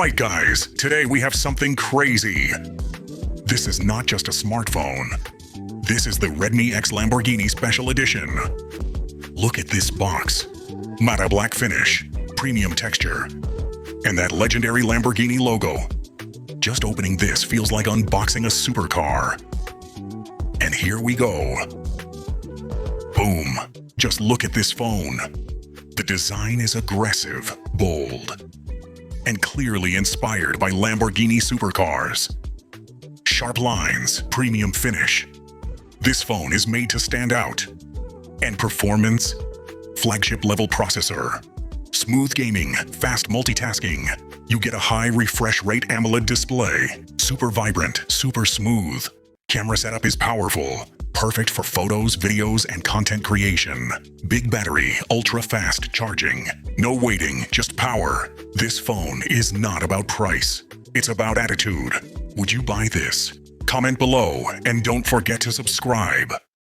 Alright guys, today we have something crazy. This is not just a smartphone. This is the Redmi X Lamborghini Special Edition. Look at this box. Matte black finish, premium texture, and that legendary Lamborghini logo. Just opening this feels like unboxing a supercar. And here we go. Boom. Just look at this phone. The design is aggressive, bold, and clearly inspired by Lamborghini supercars. Sharp lines, premium finish. This phone is made to stand out. And performance, flagship-level processor. Smooth gaming, fast multitasking. You get a high refresh rate AMOLED display. Super vibrant, super smooth. Camera setup is powerful. Perfect for photos, videos, and content creation. Big battery, ultra-fast charging. No waiting, just power. This phone is not about price. It's about attitude. Would you buy this? Comment below and don't forget to subscribe.